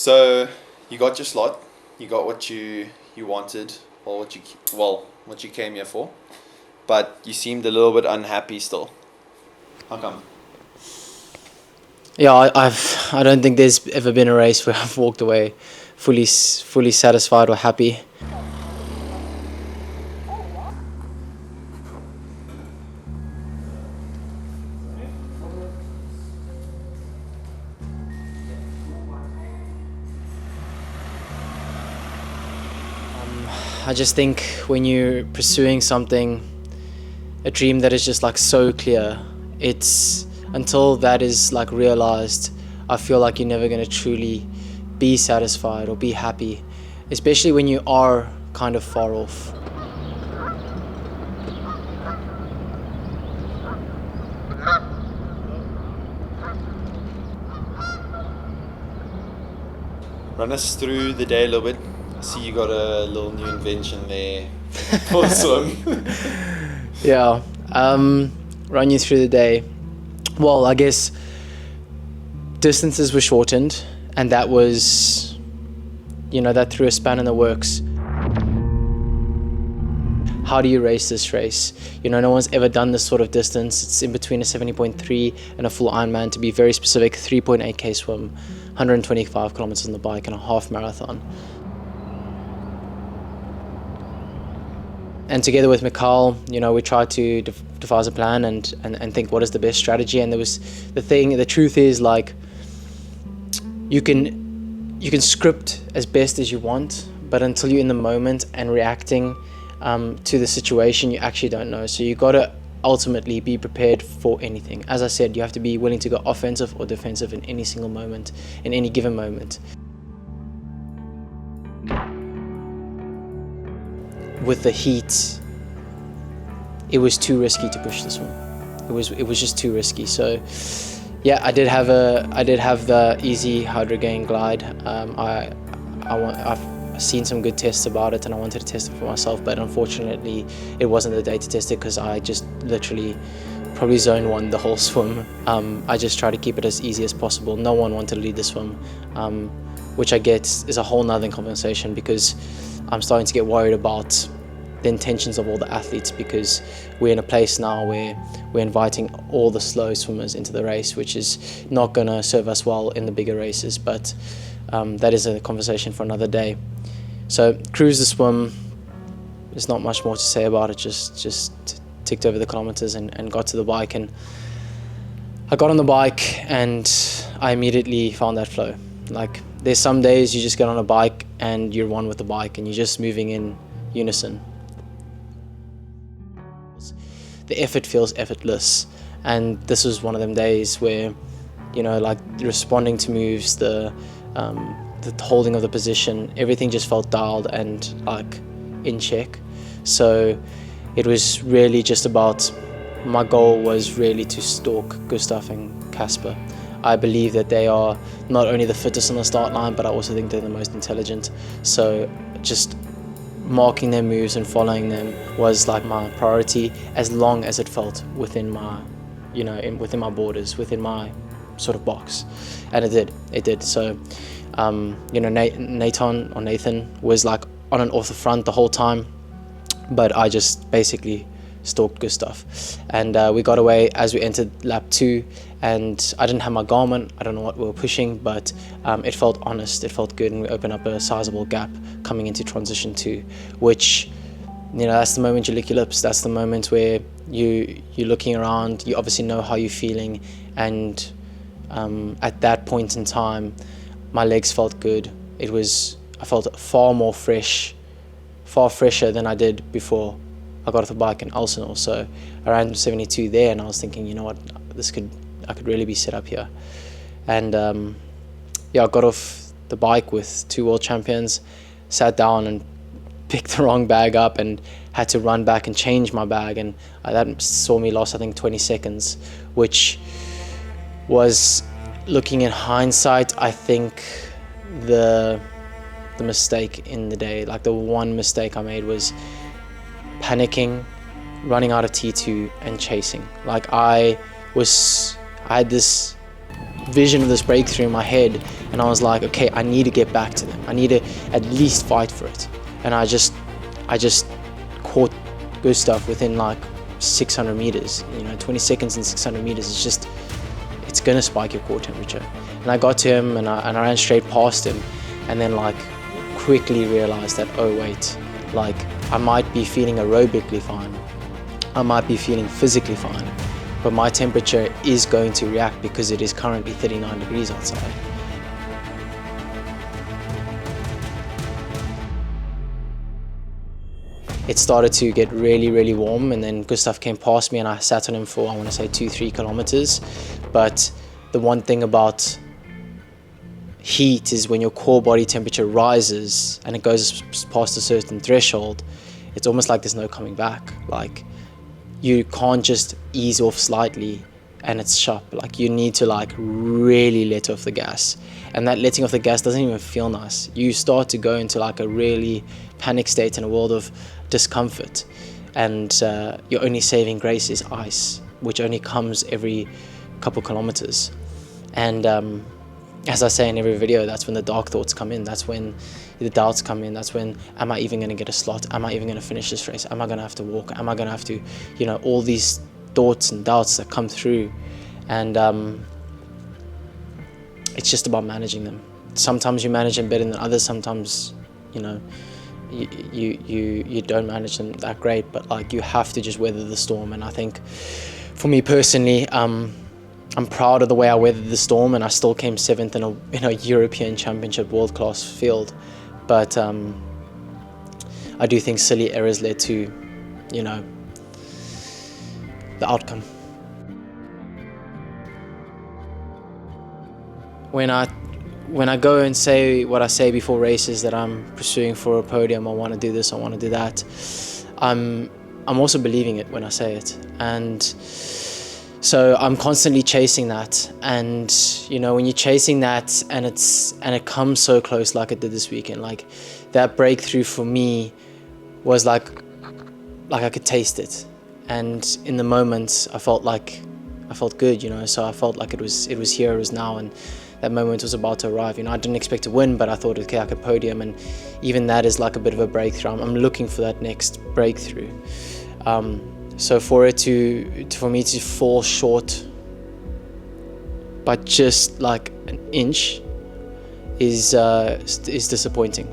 So you got your slot, you got what you wanted, or what you came here for, but you seemed a little bit unhappy still. How come? Yeah, I don't think there's ever been a race where I've walked away fully satisfied or happy. I just think when you're pursuing something, a dream that is just like so clear, it's until that is like realized, I feel like you're never going to truly be satisfied or be happy, especially when you are kind of far off. Run us through the day a little bit. I see you got a little new invention there for swim. Yeah, run you through the day. Well, I guess distances were shortened, and that was, that threw a span in the works. How do you race this race? No one's ever done this sort of distance. It's in between a 70.3 and a full Ironman, to be very specific, 3.8k swim, 125 kilometers on the bike, and a half marathon. And together with Mikhail, we tried to devise a plan and think what is the best strategy. And there was the truth is, like, you can script as best as you want, but until you're in the moment and reacting to the situation, you actually don't know. So you got to ultimately be prepared for anything. As I said, you have to be willing to go offensive or defensive in any single moment, in any given moment. With the heat, it was too risky to push this one. It was just too risky. So yeah, I did have the easy Hydrogain glide. I've seen some good tests about it, and I wanted to test it for myself, but unfortunately it wasn't the day to test it because I just literally probably zone one the whole swim. I just tried to keep it as easy as possible. No one wanted to lead the swim, which I get is a whole nother conversation, because I'm starting to get worried about the intentions of all the athletes, because we're in a place now where we're inviting all the slow swimmers into the race, which is not going to serve us well in the bigger races, but that is a conversation for another day. So cruise the swim, there's not much more to say about it, just ticked over the kilometers and got to the bike, and I got on the bike and I immediately found that flow. Like, there's some days you just get on a bike and you're one with the bike and you're just moving in unison. The effort feels effortless, and this was one of them days where, like responding to moves, the holding of the position, everything just felt dialed and like in check. So it was really just about, my goal was really to stalk Gustav and Casper. I believe that they are not only the fittest on the start line, but I also think they're the most intelligent. So just marking their moves and following them was like my priority, as long as it felt within my, within my borders, within my sort of box. And it did. So, Nathan was like on and off the front the whole time, but I just basically stalked Gustav. And we got away as we entered lap 2, and I didn't have my Garmin, I don't know what we were pushing, but it felt honest, it felt good, and we opened up a sizable gap coming into transition 2, which, that's the moment you lick your lips. That's the moment where you're looking around, you obviously know how you're feeling, and at that point in time, my legs felt good. I felt far fresher than I did before I got off the bike in Elsinore. So I ran 72 there, and I was thinking, you know what, I could really be set up here. And I got off the bike with 2 world champions, sat down and picked the wrong bag up and had to run back and change my bag, and that saw me lost, I think, 20 seconds, which was, looking in hindsight, I think the mistake in the day. Like, the one mistake I made was panicking, running out of T2 and chasing. Like, I had this vision of this breakthrough in my head, and I was like, okay, I need to get back to them. I need to at least fight for it. And I just caught Gustav within like 600 meters. 20 seconds in 600 meters is just, it's gonna spike your core temperature. And I got to him and I ran straight past him, and then like quickly realized that, oh wait, like I might be feeling aerobically fine, I might be feeling physically fine, but my temperature is going to react because it is currently 39 degrees outside. It started to get really, really warm, and then Gustav came past me and I sat on him for, I want to say 2-3 kilometers. But the one thing about heat is when your core body temperature rises and it goes past a certain threshold, it's almost like there's no coming back. Like, you can't just ease off slightly and it's sharp. Like, you need to like really let off the gas, and that letting off the gas doesn't even feel nice. You start to go into like a really panic state in a world of discomfort, and your only saving grace is ice, which only comes every couple kilometers. And as I say in every video, that's when the dark thoughts come in, that's when the doubts come in, that's when, am I even going to get a slot, am I even going to finish this race, am I going to have to walk, am I going to have to, all these thoughts and doubts that come through. And it's just about managing them. Sometimes you manage them better than others, sometimes you don't manage them that great, but like, you have to just weather the storm. And I think for me personally, I'm proud of the way I weathered the storm, and I still came 7th in a European Championship world-class field. But I do think silly errors led to, the outcome. When I go and say what I say before races, that I'm pursuing for a podium, I want to do this, I want to do that, I'm also believing it when I say it. And so I'm constantly chasing that. And when you're chasing that and it comes so close like it did this weekend, like that breakthrough for me was like I could taste it. And in the moment I felt good, so I felt like it was here, it was now, and that moment was about to arrive. I didn't expect to win, but I thought, okay, I could podium, and even that is like a bit of a breakthrough. I'm looking for that next breakthrough. So for me to fall short by just like an inch is disappointing.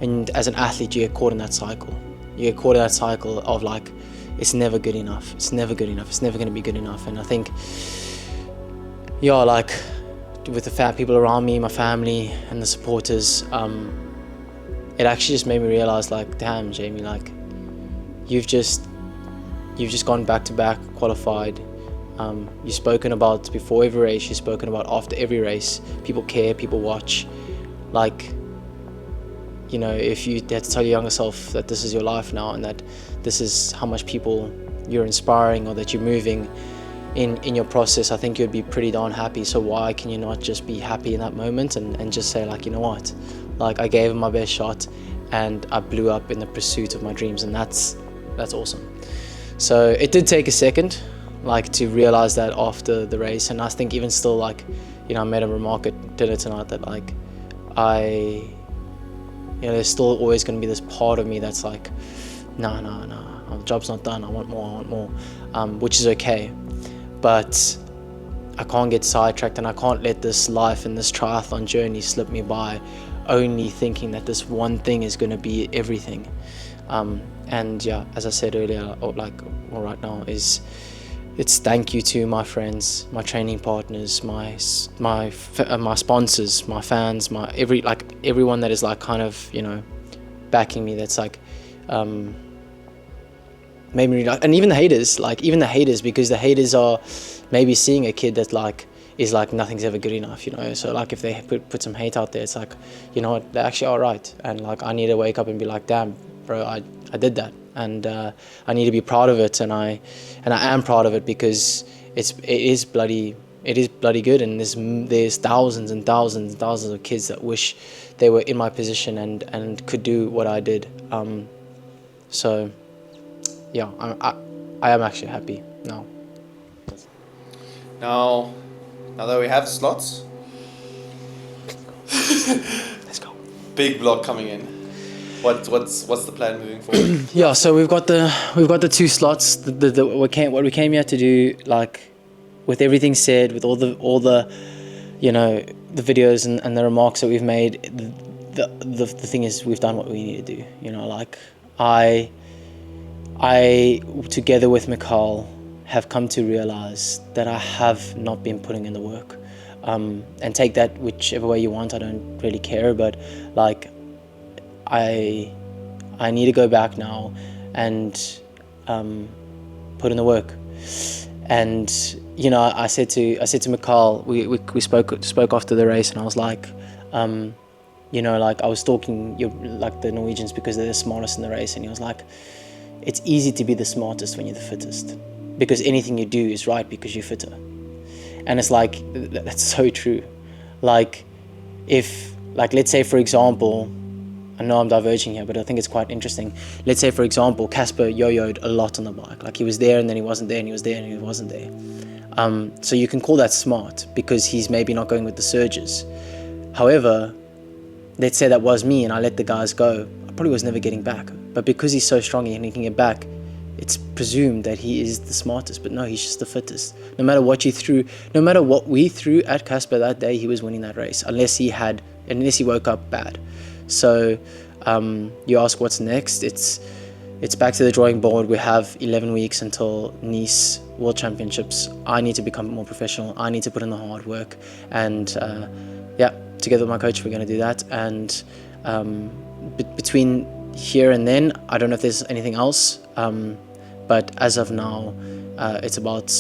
And as an athlete, you get caught in that cycle. You get caught in that cycle of like, it's never good enough. It's never good enough. It's never going to be good enough. And I think, like with the people around me, my family and the supporters, it actually just made me realize, like, damn, Jamie, like you've just gone back to back, qualified. You've spoken about before every race, you've spoken about after every race. People care, people watch. Like, if you had to tell your younger self that this is your life now, and that this is how much people you're inspiring, or that you're moving in your process, I think you'd be pretty darn happy. So why can you not just be happy in that moment and just say, like, you know what, like, I gave it my best shot and I blew up in the pursuit of my dreams, and that's awesome. So it did take a second, like, to realize that after the race. And I think even still, like, I made a remark at dinner tonight that, like, there's still always going to be this part of me that's like, no, the job's not done, I want more, which is okay. But I can't get sidetracked, and I can't let this life and this triathlon journey slip me by, only thinking that this one thing is going to be everything. And yeah, as I said earlier, right now, it's thank you to my friends, my training partners, my sponsors, my fans, everyone that is like kind of backing me. That's like made me, and even the haters, because the haters are maybe seeing a kid that like is like nothing's ever good enough, So like if they put some hate out there, it's like, they're actually all right, and like I need to wake up and be like, damn, bro, I did that, and I need to be proud of it, and I am proud of it, because it is bloody good, and there's thousands and thousands and thousands of kids that wish they were in my position and could do what I did. So yeah, I am actually happy now. Now that we have slots, Let's go. Big block coming in. What's the plan moving forward? Yeah, so we've got the 2 slots. What we came here to do, like, with everything said, with all the you know, the videos and the remarks that we've made, the thing is, we've done what we need to do. You know, like, I together with Mikhail have come to realize that I have not been putting in the work, and take that whichever way you want. I don't really care, but like, I need to go back now and put in the work. And you know, I said to Mikhail, we spoke after the race, and I was like, you know, like, I was stalking like the Norwegians because they're the smartest in the race, and he was like, it's easy to be the smartest when you're the fittest, because anything you do is right because you're fitter. And it's like, that's so true. Like, if, like, let's say for example, I know I'm diverging here, but I think it's quite interesting. Let's say for example, Casper yo-yoed a lot on the bike. Like, he was there and then he wasn't there, and he was there and he wasn't there. So you can call that smart because he's maybe not going with the surges. However, let's say that was me and I let the guys go, I probably was never getting back. But because he's so strong and he can get back, it's presumed that he is the smartest. But no, he's just the fittest. No matter what you threw, no matter what we threw at Casper that day, he was winning that race, unless he woke up bad. So you ask what's next, it's back to the drawing board. We have 11 weeks until Nice World Championships. I need to become more professional. I need to put in the hard work, and yeah, together with my coach, we're going to do that. And between here and then, I don't know if there's anything else, but as of now, it's about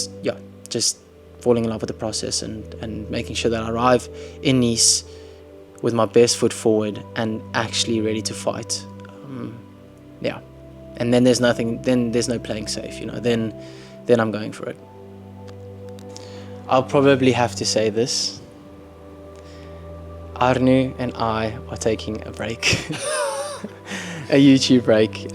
just falling in love with the process and making sure that I arrive in Nice with my best foot forward and actually ready to fight. Yeah, and then there's no playing safe, you know. Then I'm going for it. I'll probably have to say this: Arnu and I are taking a break. A YouTube break.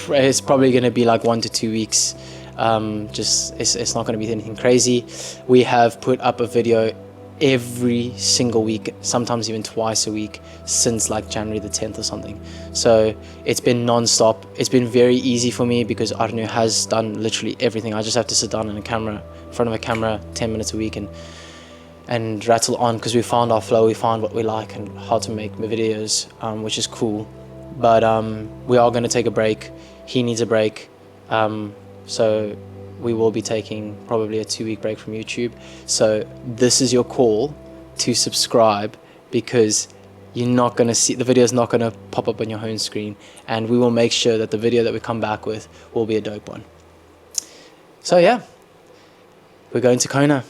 It's probably going to be like 1 to 2 weeks. It's not going to be anything crazy. We have put up a video every single week, sometimes even twice a week, since like January the 10th or something. So it's been non-stop. It's been very easy for me because Arnu has done literally everything. I just have to sit down in front of a camera 10 minutes a week and rattle on, because we found our flow, we found what we like and how to make the videos, which is cool. But we are going to take a break. He needs a break, so we will be taking probably a 2-week break from YouTube. So this is your call to subscribe, because you're not going to see, the video is not going to pop up on your home screen, and we will make sure that the video that we come back with will be a dope one. So yeah, we're going to Kona.